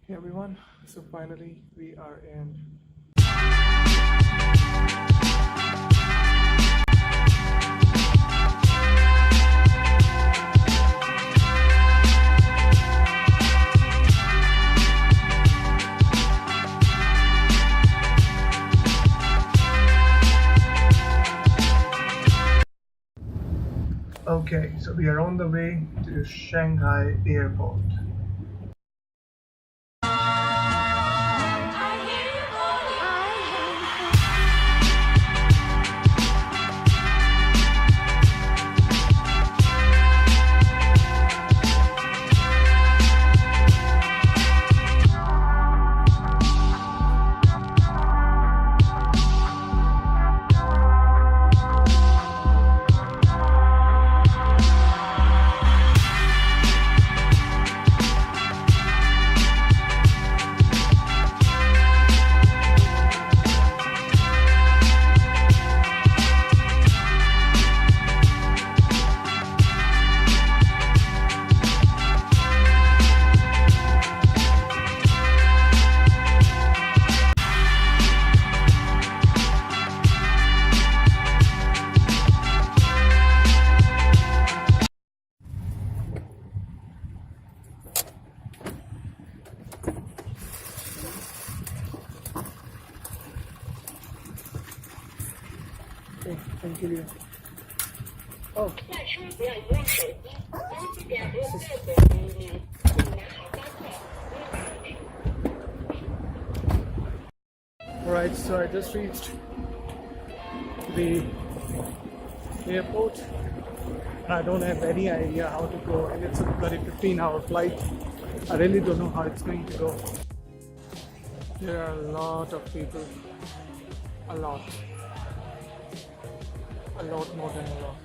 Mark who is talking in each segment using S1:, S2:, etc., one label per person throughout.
S1: Hey everyone, so finally we are in. Okay, so we are on the way to Shanghai Airport. Okay, thank you. Oh. Alright, so I just reached the airport. I don't have any idea how to go, and it's a bloody 15-hour flight. I really don't know how it's going to go. There are a lot of people. A lot more than a lot.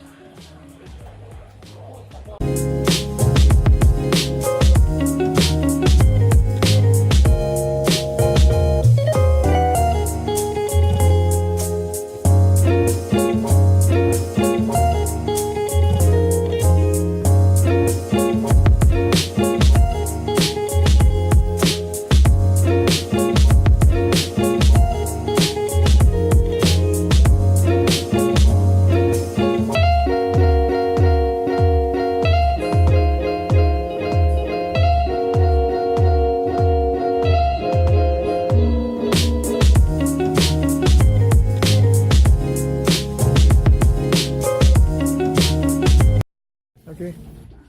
S1: Okay,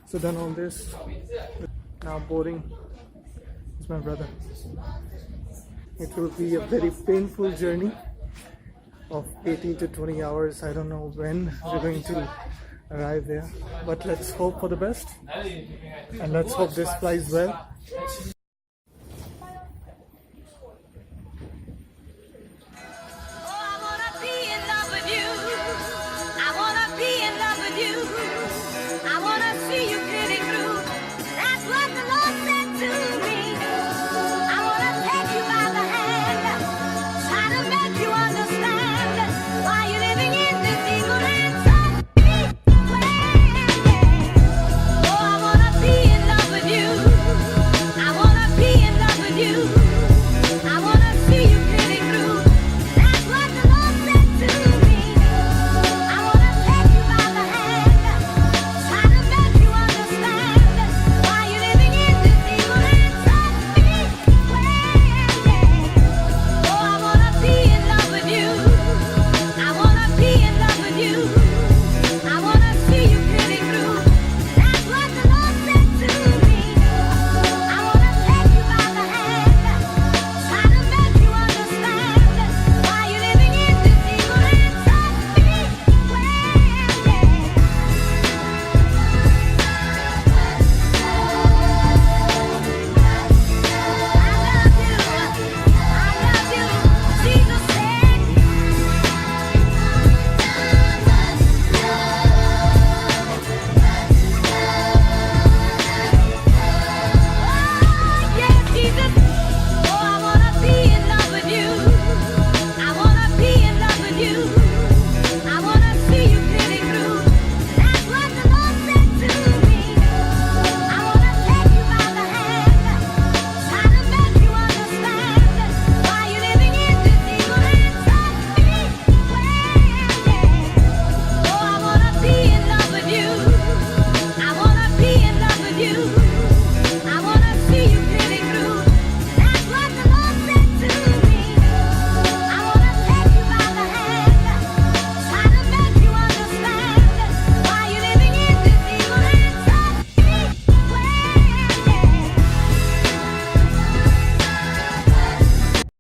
S1: so done all this. Now boarding is my brother. It will be a very painful journey of 18 to 20 hours. I don't know when we're going to arrive there, but let's hope for the best and let's hope this flies well.